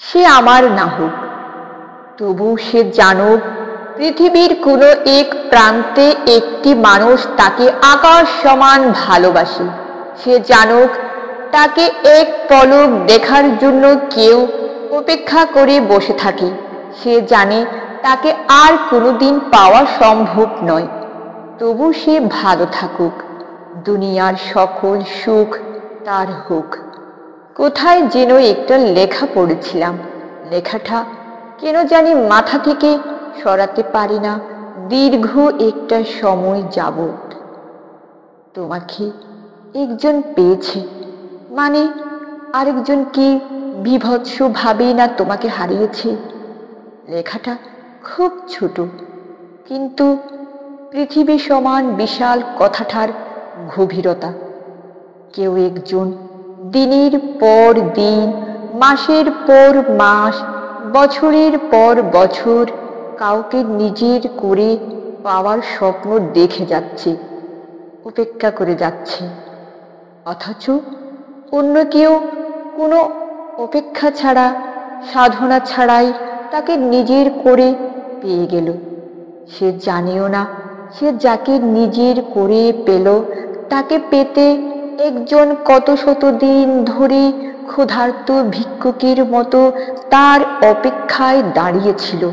সে আমার না হোক, তবু সে জানুক পৃথিবীর কোনো এক প্রান্তে একটি মানুষ তাকে আকাশ সমান ভালোবাসে। সে জানুক তাকে এক পলক দেখার জন্য কেউ অপেক্ষা করে বসে থাকে। সে জানে তাকে আর কোনোদিন পাওয়া সম্ভব নয়, তবু সে ভালো থাকুক, দুনিয়ার সকল সুখ তার হোক। কোথায় যেন একটা লেখা পড়েছিলাম, লেখাটা কেন জানি মাথা থেকে সরাতে পারি না দীর্ঘ একটা সময় যাবৎ। তোমাকে একজন পেয়েছে মানে আরেকজন কি বীভৎসভাবেই না তোমাকে হারিয়েছে। লেখাটা খুব ছোট, কিন্তু পৃথিবী সমান বিশাল কথাটার গভীরতা। কেউ একজন দিনের পর দিন, মাসের পর মাস, বছরের পর বছর কাউকে নিজের করে পাওয়ার স্বপ্ন দেখে যাচ্ছে, উপেক্ষা করে যাচ্ছে। অথচ অন্য কেউ কোনো অপেক্ষা ছাড়া, সাধনা ছাড়াই তাকে নিজের করে পেয়ে গেল। সে জানেও না সে যাকে নিজের করে পেল তাকে পেতে একজন কত শত দিন ধরে ক্ষুধার্ত ভিক্ষুকের মতো তার অপেক্ষায় দাঁড়িয়েছিল।